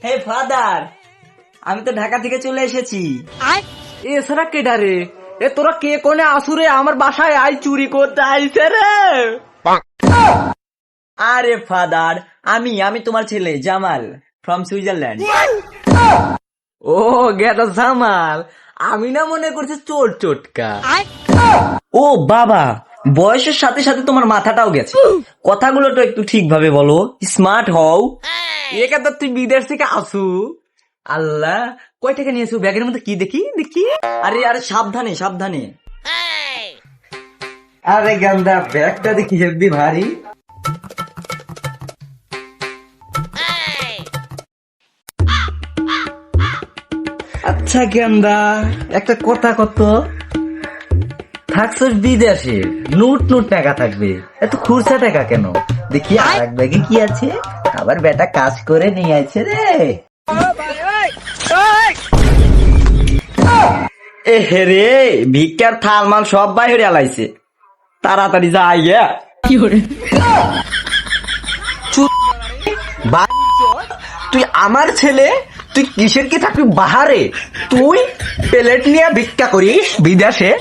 হে father, আমি তো ঢাকা থেকে চলে এসেছি। এছাড়া কেডা রে? এ তোরা কে কোনে আসুরে আমার বাসায় আই চুরি করতে আইছে রে? আরে ফাদার, আমি তোমার ছেলে জামাল ফ্রম সুইজারল্যান্ড। ও গেটা জামাল, আমি না মনে করছি চোর চোটকা। ও বাবা, বয়সের সাথে সাথে তোমার মাথাটাও গেছে। কথাগুলো তো একটু ঠিকভাবে বলো, স্মার্ট হও। একে তো তুই বিদেশ থেকে আসু। আল্লাহ, কয় টাকা নিয়েছো ব্যাগের মধ্যে? কি দেখি দেখি। আরে আরে সাবধানে সাবধানে। আরে গান্দা, ব্যাগটা দেখি হেব্বি ভারী। আচ্ছা গান্দা, একটা কথা কত, থাকছস বিদেশে, নোট নোট টাকা থাকবে, এত খুরসা টাকা কেন? দেখি আর এক ব্যাগে কি আছে, আবার বেটা কাজ করে নিয়ে আছে রে। এ রে, ভিক্ষার থাল মাল সব বাইরে আলাইছে, তাড়াতাড়ি যাই গে। তুই আমার ছেলে, তুই কিসের কি থাকবি বাহারে? তুই প্লেট নিয়ে ভিক্ষা করিস বিদেশে?